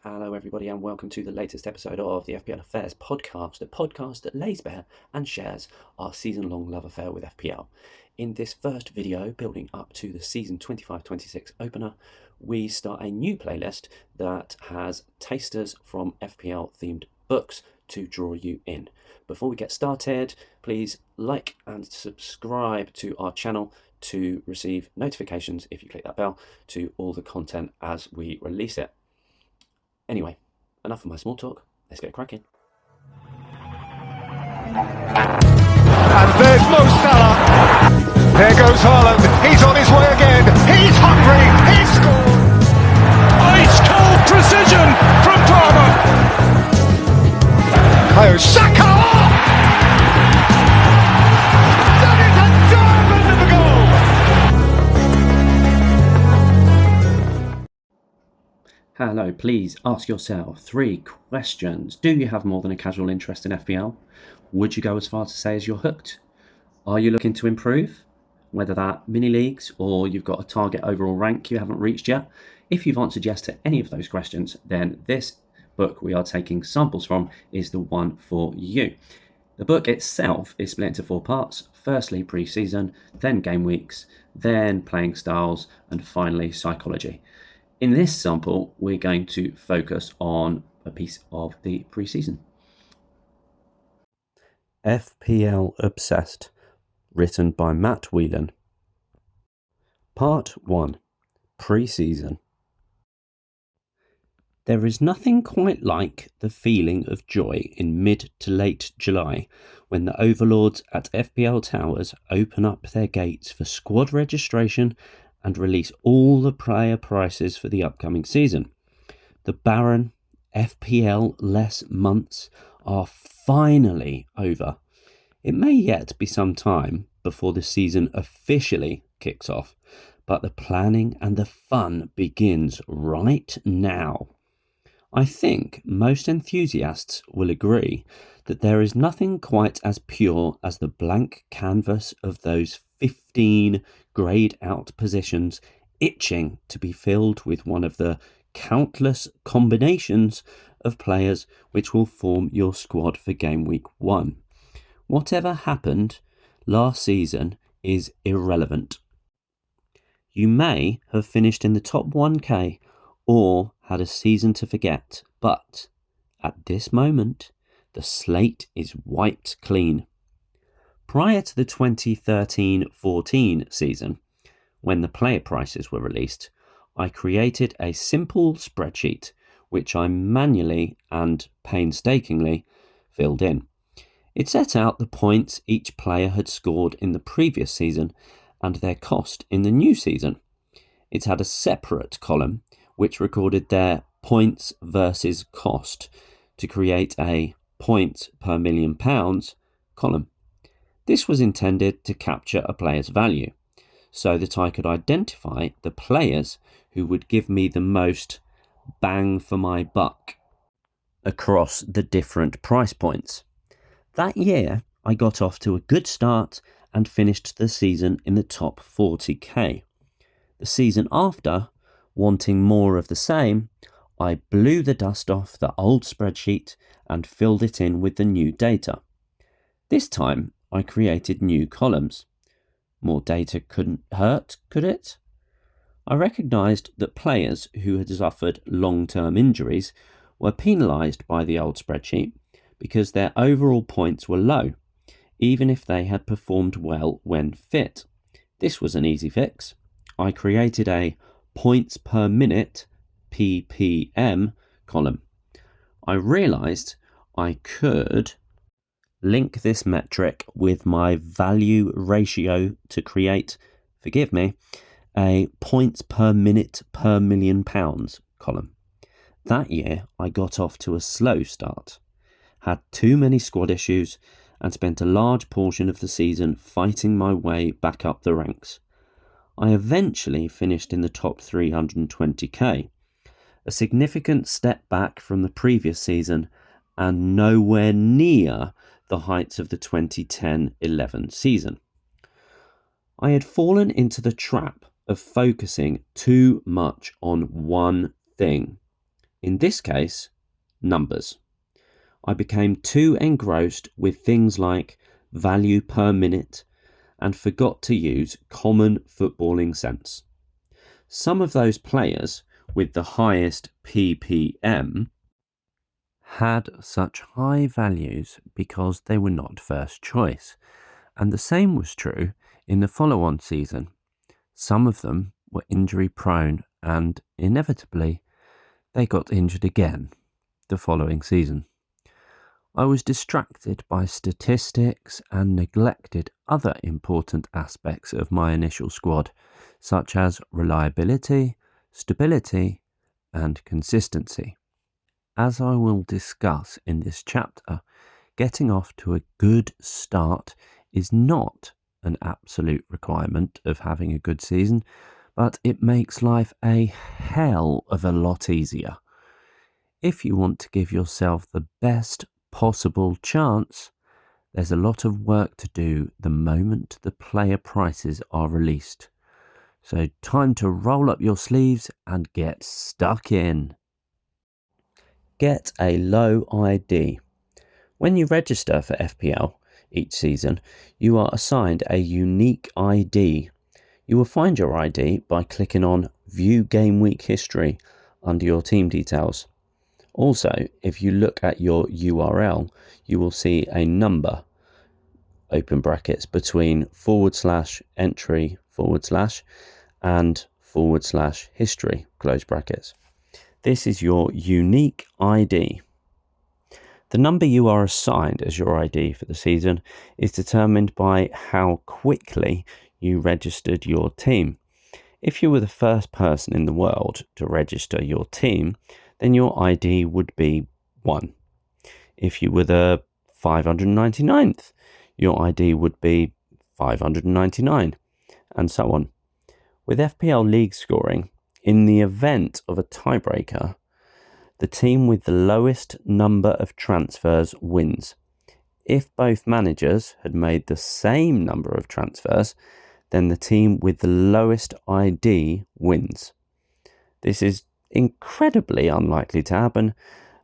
Hello, everybody, and welcome to the latest episode of the FPL Affairs podcast, the podcast that lays bare and shares our season-long love affair with FPL. In this first video, building up to the season 25-26 opener, we start a new playlist that has tasters from FPL-themed books to draw you in. Before we get started, please like and subscribe to our channel to receive notifications, if you click that bell, to all the content as we release it. Anyway, enough of my small talk. Let's get cracking. And there's Mo Salah. There goes Haaland. He's on his way again. He's hungry. He scored. Ice cold precision from Palmer. Kayo Saka. That is a diamond of a goal. Hello, please ask yourself 3 questions. Do you have more than a casual interest in FPL? Would you go as far to say as you're hooked? Are you looking to improve? Whether that mini leagues or you've got a target overall rank you haven't reached yet? If you've answered yes to any of those questions, then this book we are taking samples from is the one for you. The book itself is split into 4 parts. Firstly, pre-season, then game weeks, then playing styles, and finally psychology. In this sample, we're going to focus on a piece of the pre-season. FPL Obsessed, written by Matt Whelan. Part 1, Pre-season. There is nothing quite like the feeling of joy in mid to late July when the overlords at FPL Towers open up their gates for squad registration and release all the player prices for the upcoming season. The barren FPL-less months are finally over. It may yet be some time before the season officially kicks off, but the planning and the fun begins right now. I think most enthusiasts will agree that there is nothing quite as pure as the blank canvas of those 15 greyed out positions itching to be filled with one of the countless combinations of players which will form your squad for game week 1. Whatever happened last season is irrelevant. You may have finished in the top 1k or had a season to forget, but at this moment, the slate is wiped clean. Prior to the 2013-14 season, when the player prices were released, I created a simple spreadsheet which I manually and painstakingly filled in. It set out the points each player had scored in the previous season and their cost in the new season. It had a separate column which recorded their points versus cost to create a points per £1,000,000 column. This was intended to capture a player's value so that I could identify the players who would give me the most bang for my buck across the different price points. That year, I got off to a good start and finished the season in the top 40k. The season after, wanting more of the same, I blew the dust off the old spreadsheet and filled it in with the new data. This time, I created new columns. More data couldn't hurt, could it? I recognised that players who had suffered long-term injuries were penalised by the old spreadsheet because their overall points were low, even if they had performed well when fit. This was an easy fix. I created a points per minute (ppm) column. I realised I could link this metric with my value ratio to create, forgive me, a points per minute per £1,000,000 column. That year I got off to a slow start, had too many squad issues and spent a large portion of the season fighting my way back up the ranks. I eventually finished in the top 320k, a significant step back from the previous season and nowhere near the heights of the 2010-11 season. I had fallen into the trap of focusing too much on one thing, In this case, numbers. I became too engrossed with things like value per minute and forgot to use common footballing sense. Some of those players with the highest PPM had such high values because they were not first choice, and the same was true in the follow-on season. Some of them were injury prone and inevitably they got injured again the following season. I was distracted by statistics and neglected other important aspects of my initial squad, such as reliability, stability, and consistency. As I will discuss in this chapter, getting off to a good start is not an absolute requirement of having a good season, but it makes life a hell of a lot easier. If you want to give yourself the best possible chance, there's a lot of work to do the moment the player prices are released. So time to roll up your sleeves and get stuck in. Get a low ID. When you register for FPL each season, you are assigned a unique ID. You will find your ID by clicking on View Game Week History under your team details. Also, if you look at your URL, you will see a number, open brackets, between /entry/ and /history, close brackets. This is your unique ID. The number you are assigned as your ID for the season is determined by how quickly you registered your team. If you were the first person in the world to register your team, then your ID would be 1. If you were the 599th, your ID would be 599, and so on. With FPL league scoring, in the event of a tiebreaker, the team with the lowest number of transfers wins. If both managers had made the same number of transfers, then the team with the lowest ID wins. This is incredibly unlikely to happen,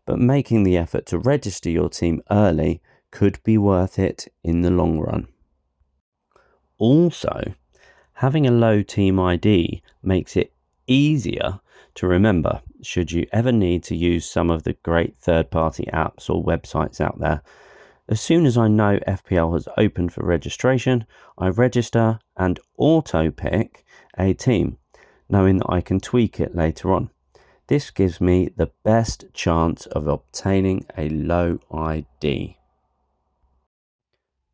but making the effort to register your team early could be worth it in the long run. Also, having a low team ID makes it easier to remember should you ever need to use some of the great third-party apps or websites out there. As soon as I know FPL has opened for registration, I register and auto-pick a team, knowing that I can tweak it later on. This gives me the best chance of obtaining a low ID.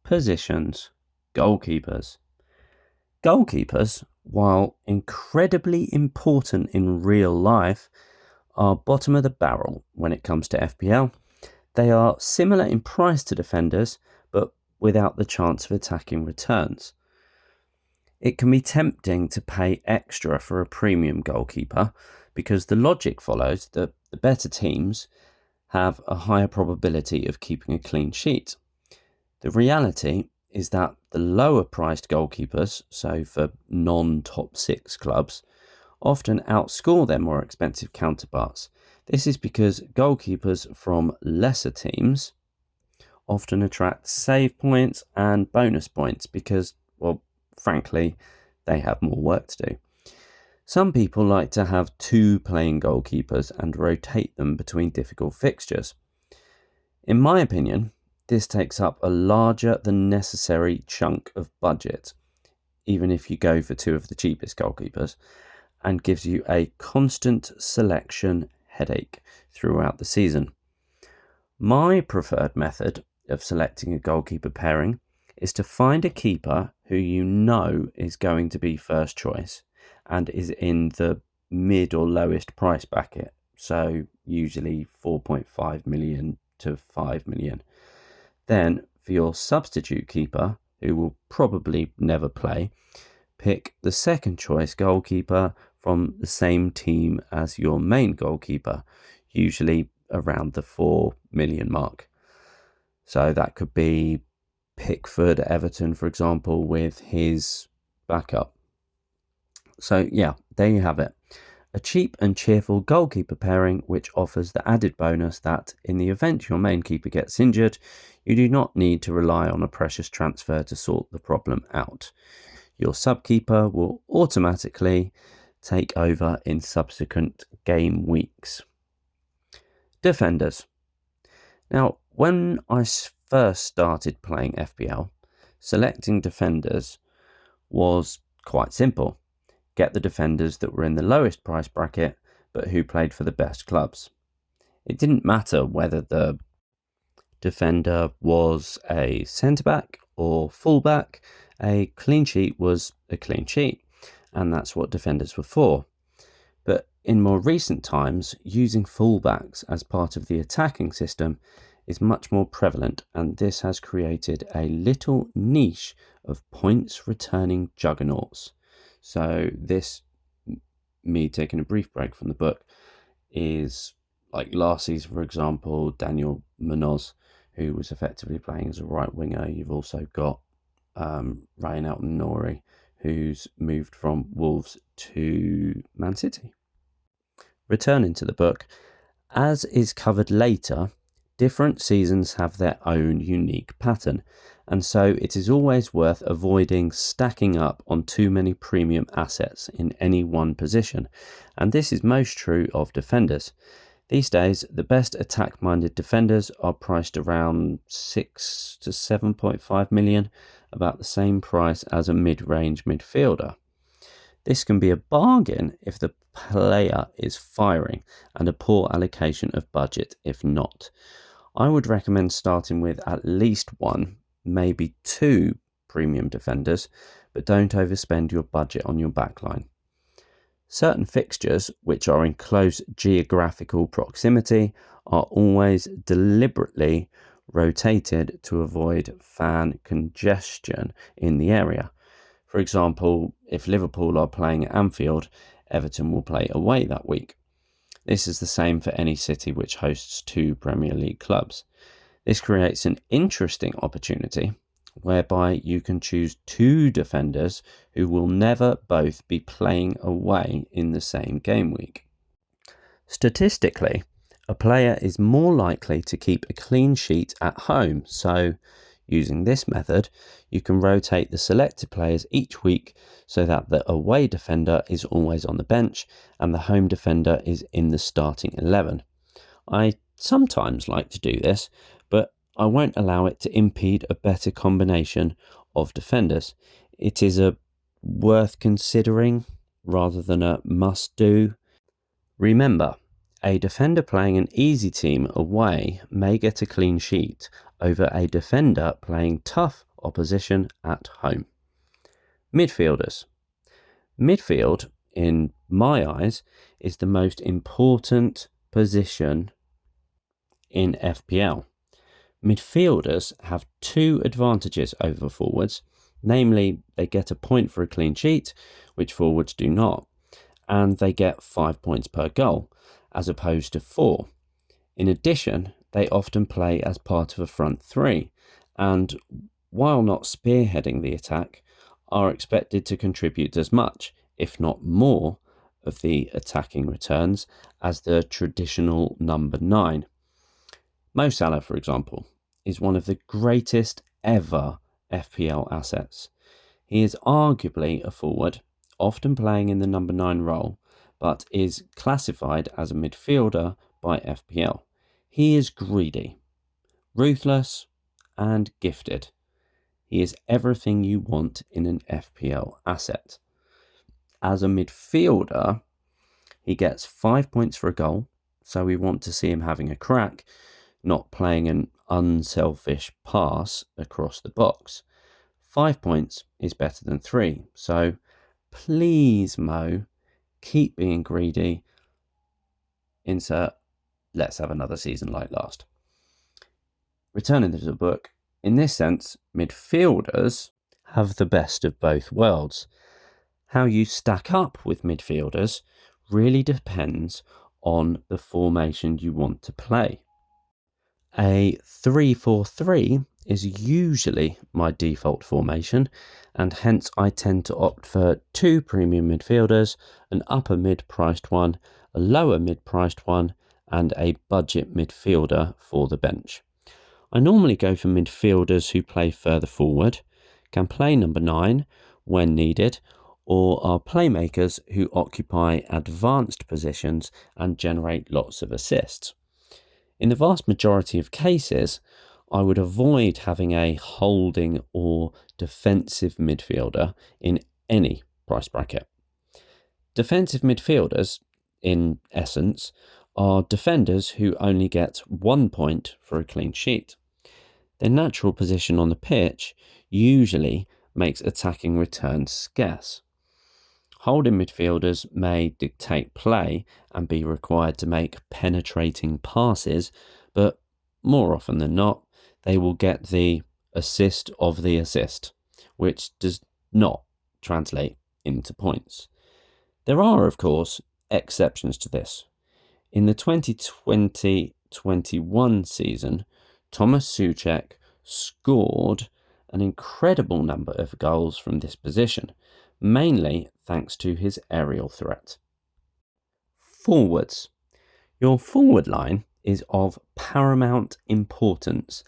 Positions. Goalkeepers. Goalkeepers, while incredibly important in real life, are bottom of the barrel when it comes to FPL. They are similar in price to defenders, but without the chance of attacking returns. It can be tempting to pay extra for a premium goalkeeper because the logic follows that the better teams have a higher probability of keeping a clean sheet. The reality is that the lower priced goalkeepers, so for non-top 6 clubs, often outscore their more expensive counterparts. This is because goalkeepers from lesser teams often attract save points and bonus points because, well, frankly, they have more work to do. Some people like to have 2 playing goalkeepers and rotate them between difficult fixtures. In my opinion, this takes up a larger than necessary chunk of budget, even if you go for 2 of the cheapest goalkeepers, and gives you a constant selection headache throughout the season. My preferred method of selecting a goalkeeper pairing is to find a keeper who you know is going to be first choice and is in the mid or lowest price bracket, so usually 4.5 million to 5 million. Then, for your substitute keeper, who will probably never play, pick the second choice goalkeeper from the same team as your main goalkeeper, usually around the 4 million mark. So that could be Pickford at Everton, for example, with his backup. So yeah, there you have it. A cheap and cheerful goalkeeper pairing which offers the added bonus that, in the event your main keeper gets injured, you do not need to rely on a precious transfer to sort the problem out. Your sub-keeper will automatically take over in subsequent game weeks. Defenders. Now, when I first started playing FPL, selecting defenders was quite simple. Get the defenders that were in the lowest price bracket, but who played for the best clubs. It didn't matter whether the defender was a centre-back or full-back, a clean sheet was a clean sheet, and that's what defenders were for. But in more recent times, using full-backs as part of the attacking system is much more prevalent, and this has created a little niche of points returning juggernauts. So this, me taking a brief break from the book, is like last season, for example, Daniel Munoz, who was effectively playing as a right winger. You've also got Ryan Elton-Nori, who's moved from Wolves to Man City. Returning to the book, as is covered later, different seasons have their own unique pattern, and so it is always worth avoiding stacking up on too many premium assets in any one position, and this is most true of defenders. These days, the best attack-minded defenders are priced around 6 to 7.5 million, about the same price as a mid-range midfielder. This can be a bargain if the player is firing, and a poor allocation of budget if not. I would recommend starting with at least one, maybe two premium defenders, but don't overspend your budget on your backline. Certain fixtures, which are in close geographical proximity, are always deliberately rotated to avoid fan congestion in the area. For example, if Liverpool are playing at Anfield, Everton will play away that week. This is the same for any city which hosts two Premier League clubs. This creates an interesting opportunity whereby you can choose two defenders who will never both be playing away in the same game week. Statistically, a player is more likely to keep a clean sheet at home, so using this method, you can rotate the selected players each week so that the away defender is always on the bench and the home defender is in the starting 11. I sometimes like to do this, but I won't allow it to impede a better combination of defenders. It is a worth considering rather than a must-do. Remember, a defender playing an easy team away may get a clean sheet over a defender playing tough opposition at home. Midfielders. Midfield, in my eyes, is the most important position in FPL. Midfielders have two advantages over forwards, namely they get a point for a clean sheet, which forwards do not, and they get 5 points per goal, as opposed to 4. In addition, they often play as part of a front three, and while not spearheading the attack, are expected to contribute as much, if not more, of the attacking returns as the traditional number 9. Mo Salah, for example, is one of the greatest ever FPL assets. He is arguably a forward, often playing in the number 9 role, but is classified as a midfielder by FPL. He is greedy, ruthless, and gifted. He is everything you want in an FPL asset. As a midfielder, he gets 5 points for a goal, so we want to see him having a crack, not playing an unselfish pass across the box. 5 points is better than 3, so please, Mo, keep being greedy. Insert, let's have another season like last. Returning to the book, in this sense, midfielders have the best of both worlds. How you stack up with midfielders really depends on the formation you want to play. A 3-4-3 is usually my default formation, and hence I tend to opt for 2 premium midfielders, an upper mid-priced one, a lower mid-priced one, and a budget midfielder for the bench. I normally go for midfielders who play further forward, can play number 9 when needed, or are playmakers who occupy advanced positions and generate lots of assists. In the vast majority of cases, I would avoid having a holding or defensive midfielder in any price bracket. Defensive midfielders, in essence, are defenders who only get 1 point for a clean sheet. Their natural position on the pitch usually makes attacking returns scarce. Holding midfielders may dictate play and be required to make penetrating passes, but more often than not, they will get the assist of the assist, which does not translate into points. There are, of course, exceptions to this. In the 2020-21 season, Thomas Souček scored an incredible number of goals from this position, mainly thanks to his aerial threat. Forwards. Your forward line is of paramount importance,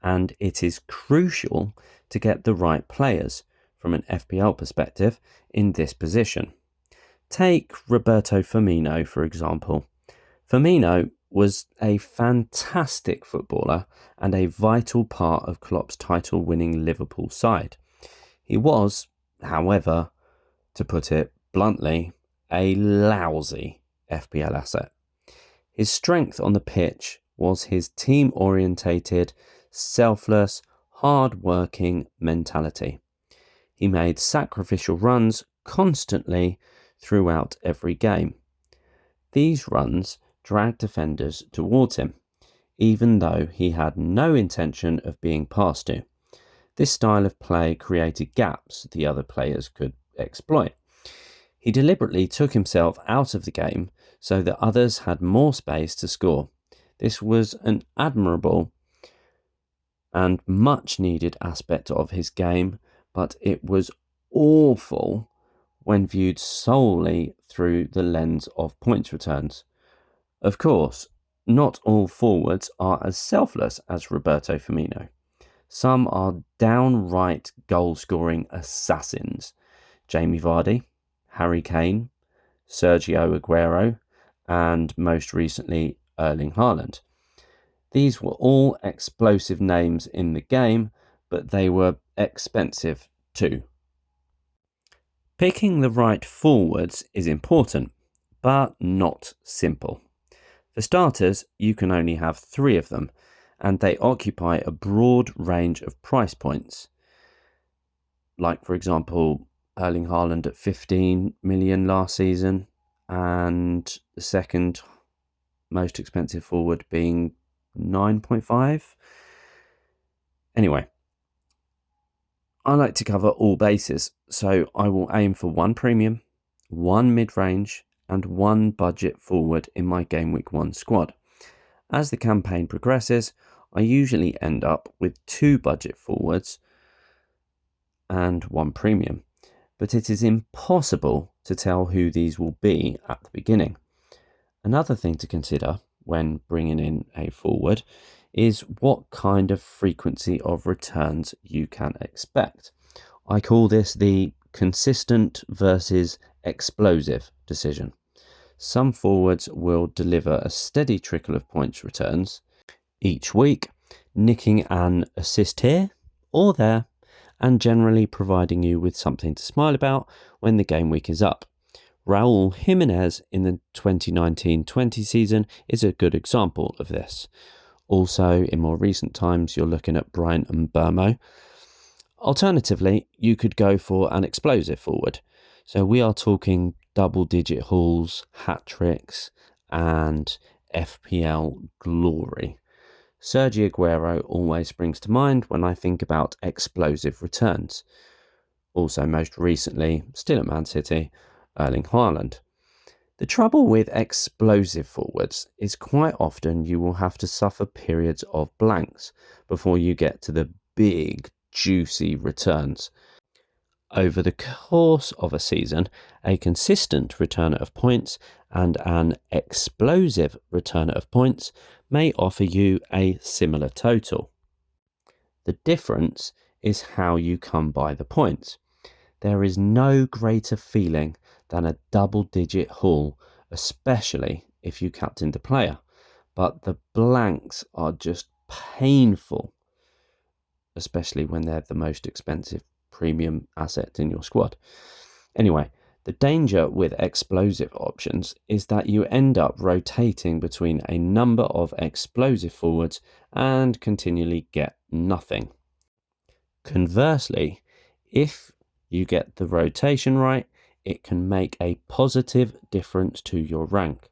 and it is crucial to get the right players from an FPL perspective in this position. Take Roberto Firmino, for example. Firmino was a fantastic footballer and a vital part of Klopp's title-winning Liverpool side. He was, however, to put it bluntly, a lousy FPL asset. His strength on the pitch was his team-orientated, selfless, hard-working mentality. He made sacrificial runs constantly throughout every game. These runs dragged defenders towards him, even though he had no intention of being passed to. This style of play created gaps the other players could exploit. He deliberately took himself out of the game so that others had more space to score. This was an admirable and much needed aspect of his game, but it was awful when viewed solely through the lens of points returns. Of course, not all forwards are as selfless as Roberto Firmino. Some are downright goal-scoring assassins. Jamie Vardy, Harry Kane, Sergio Aguero, and most recently Erling Haaland. These were all explosive names in the game, but they were expensive too. Picking the right forwards is important, but not simple. For starters, you can only have 3 of them, and they occupy a broad range of price points. Like, for example, Erling Haaland at 15 million last season, and the second most expensive forward being 9.5. Anyway, I like to cover all bases, so I will aim for 1 premium, 1 mid-range, and 1 budget forward in my Game Week 1 squad. As the campaign progresses, I usually end up with 2 budget forwards and 1 premium, but it is impossible to tell who these will be at the beginning. Another thing to consider when bringing in a forward is what kind of frequency of returns you can expect. I call this the consistent versus explosive decision. Some forwards will deliver a steady trickle of points returns each week, nicking an assist here or there, and generally providing you with something to smile about when the game week is up. Raul Jimenez in the 2019-20 season is a good example of this. Also, in more recent times, you're looking at Bryant and Burmo. Alternatively, you could go for an explosive forward. So we are talking double-digit hauls, hat-tricks, and FPL glory. Sergio Aguero always springs to mind when I think about explosive returns. Also, most recently, still at Man City, Erling Haaland. The trouble with explosive forwards is quite often you will have to suffer periods of blanks before you get to the big, juicy returns. Over the course of a season, a consistent returner of points and an explosive returner of points may offer you a similar total. The difference is how you come by the points. There is no greater feeling than a double-digit haul, especially if you captain the player, but the blanks are just painful, especially when they're the most expensive premium asset in your squad. Anyway, the danger with explosive options is that you end up rotating between a number of explosive forwards and continually get nothing. Conversely, if you get the rotation right, it can make a positive difference to your rank.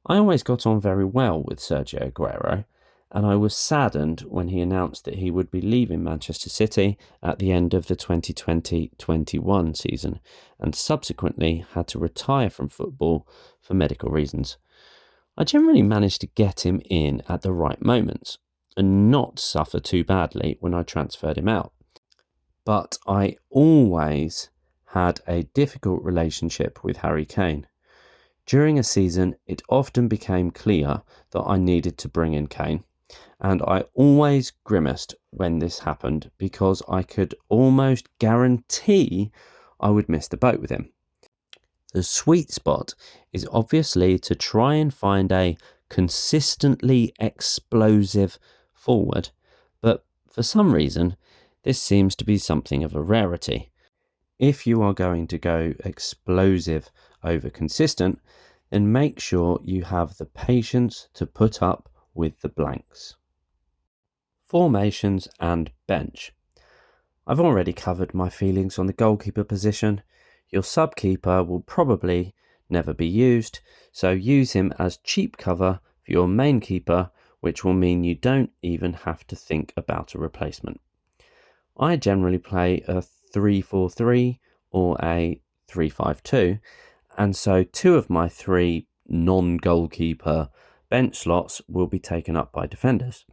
I always got on very well with Sergio Aguero, and I was saddened when he announced that he would be leaving Manchester City at the end of the 2020-21 season, and subsequently had to retire from football for medical reasons. I generally managed to get him in at the right moments, and not suffer too badly when I transferred him out. But I always had a difficult relationship with Harry Kane. During a season, it often became clear that I needed to bring in Kane, and I always grimaced when this happened because I could almost guarantee I would miss the boat with him. The sweet spot is obviously to try and find a consistently explosive forward, but for some reason, this seems to be something of a rarity. If you are going to go explosive over consistent, then make sure you have the patience to put up with the blanks. Formations and bench. I've already covered my feelings on the goalkeeper position. Your sub-keeper will probably never be used, so use him as cheap cover for your main keeper, which will mean you don't even have to think about a replacement. I generally play a 3-4-3 or a 3-5-2, and so two of my three non-goalkeeper bench slots will be taken up by defenders.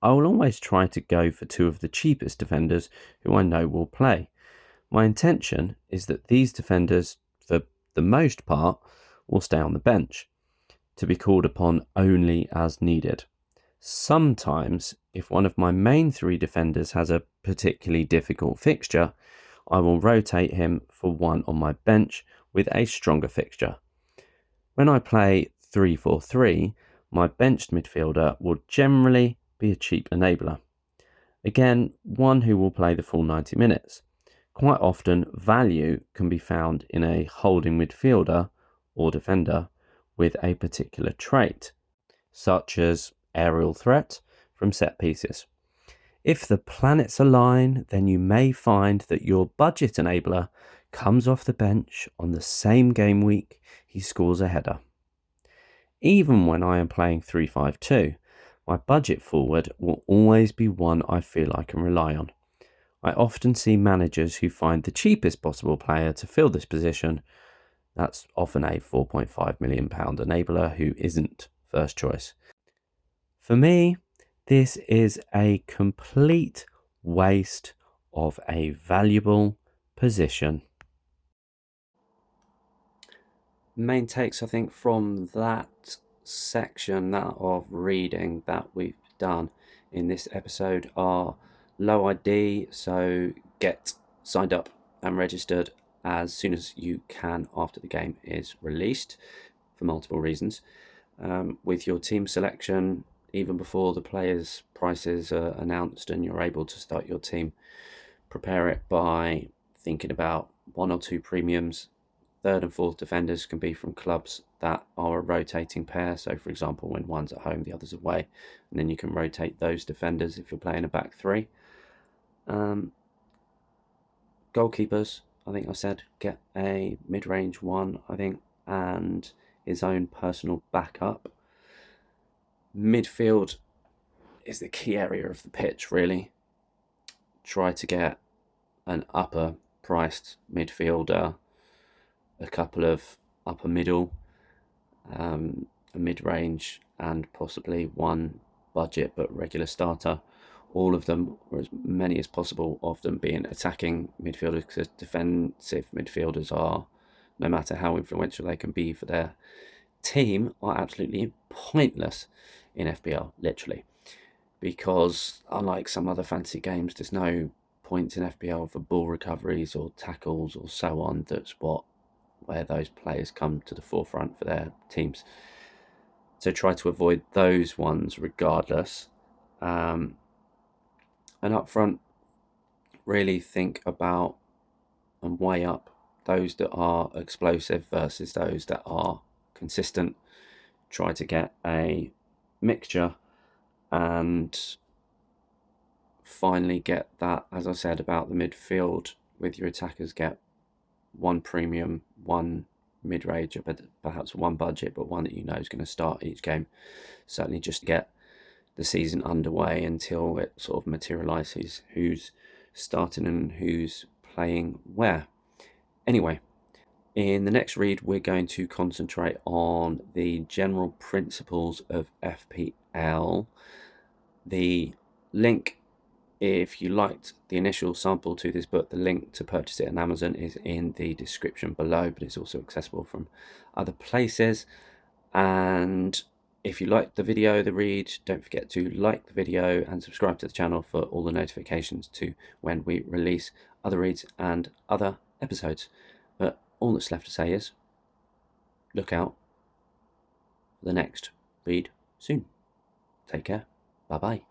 I will always try to go for two of the cheapest defenders who I know will play. My intention is that these defenders, for the most part, will stay on the bench, to be called upon only as needed. Sometimes, if one of my main three defenders has a particularly difficult fixture, I will rotate him for one on my bench with a stronger fixture. When I play 3-4-3, my benched midfielder will generally be a cheap enabler. Again, one who will play the full 90 minutes. Quite often, value can be found in a holding midfielder or defender with a particular trait, such as aerial threat from set pieces. If the planets align, then you may find that your budget enabler comes off the bench on the same game week he scores a header. Even when I am playing 3-5-2, my budget forward will always be one I feel I can rely on. I often see managers who find the cheapest possible player to fill this position. That's often a £4.5 million enabler who isn't first choice. For me, this is a complete waste of a valuable position. Main takes, I think, from that section, that of reading that we've done in this episode are low ID, so get signed up and registered as soon as you can after the game is released for multiple reasons. With your team selection, even before the players' prices are announced and you're able to start your team, prepare it by thinking about one or two premiums. Third and fourth defenders can be from clubs that are a rotating pair. So, for example, when one's at home, the other's away, and then you can rotate those defenders if you're playing a back three. Goalkeepers, I think I said, get a mid-range one, I think, and his own personal backup. Midfield is the key area of the pitch, really. Try to get an upper priced midfielder, a couple of upper middle, a mid-range, and possibly one budget but regular starter. All of them, or as many as possible of them, being attacking midfielders, because defensive midfielders are, no matter how influential they can be for their team, are absolutely pointless in FPL, literally. Because unlike some other fantasy games, there's no points in FPL for ball recoveries or tackles or so on. That's where those players come to the forefront for their teams. So try to avoid those ones regardless. And up front, really think about and weigh up those that are explosive versus those that are consistent. Try to get a mixture, and finally get that, as I said about the midfield, with your attackers, get one premium, one mid-range, but perhaps one budget, but one that you know is going to start each game. Certainly just to get the season underway until it sort of materialises who's starting and who's playing where. Anyway, in the next read, we're going to concentrate on the general principles of FPL. The link, if you liked the initial sample to this book, the link to purchase it on Amazon is in the description below, but it's also accessible from other places. And if you liked the video, the read, don't forget to like the video and subscribe to the channel for all the notifications to when we release other reads and other episodes. But all that's left to say is, look out for the next read soon. Take care. Bye bye.